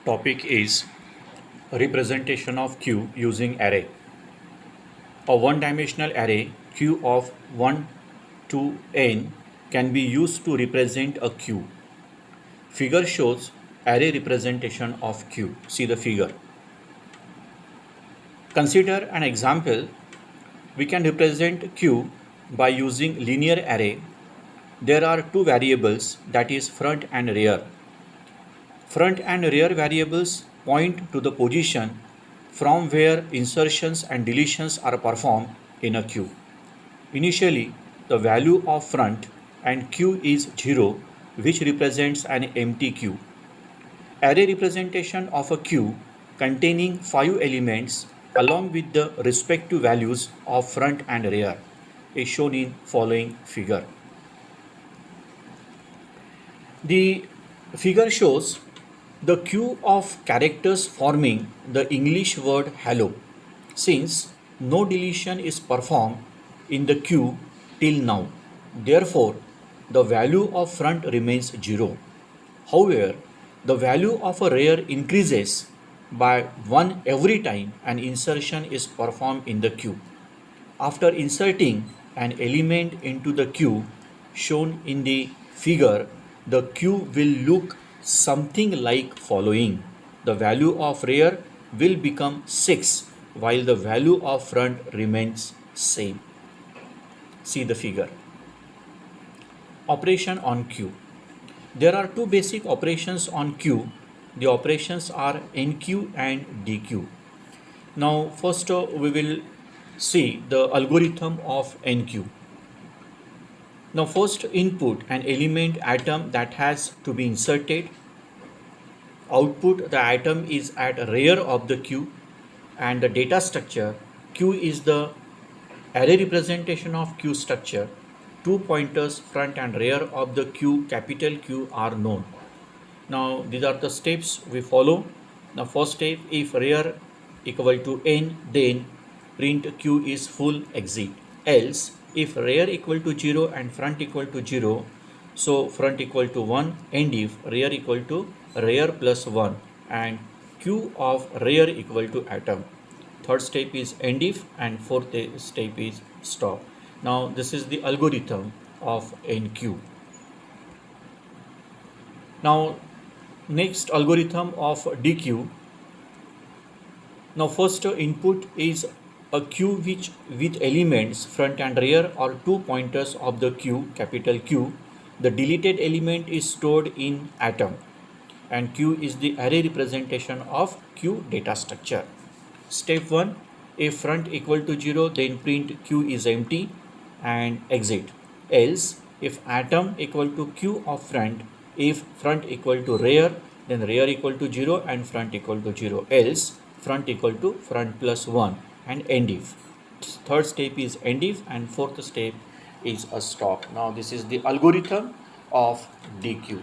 Topic is representation of Q using array. A one-dimensional array Q of 1 to n can be used to represent a Q. Figure shows array representation of Q. See the figure. Consider an example. We can represent Q by using linear array. There are two variables, that is front and rear. Front and rear variables point to the position from where insertions and deletions are performed in a queue. Initially, the value of front and queue is 0, which represents an empty queue. Array representation of a queue containing 5 elements along with the respective values of front and rear is shown in following figure. The figure shows the queue of characters forming the English word hello, since no deletion is performed in the queue till now. Therefore, the value of front remains 0. However, the value of a rear increases by 1 every time an insertion is performed in the queue. After inserting an element into the queue shown in the figure, the queue will look something like following. The value of rear will become 6 while the value of front remains same. See the figure. Operation on queue. There are two basic operations on queue. The operations are NQ and DQ. Now first we will see the algorithm of NQ. Now first input an element atom that has to be inserted. Output the atom is at rear of the queue, and the data structure Q is the array representation of queue structure. Two pointers front and rear of the queue, capital Q, are known. Now these are the steps we follow. Now first step, if rear equal to n, then print Q is full exit. Else if rear equal to 0 and front equal to 0, so front equal to 1, and if rear equal to rear plus 1 and Q of rear equal to atom. Third step is end if, and fourth step is stop. Now this is the algorithm of NQ. Now next algorithm of DQ. Now first input is a queue which with elements front and rear or two pointers of the queue, capital Q. The deleted element is stored in atom, and Q is the array representation of Q data structure. Step 1, if front equal to 0, then print Q is empty and exit. Else if atom equal to Q of front, if front equal to rear, then rear equal to 0 and front equal to 0. Else front equal to front plus 1 and end if. Third step is end if, and fourth step is a stop. Now this is the algorithm of DQ.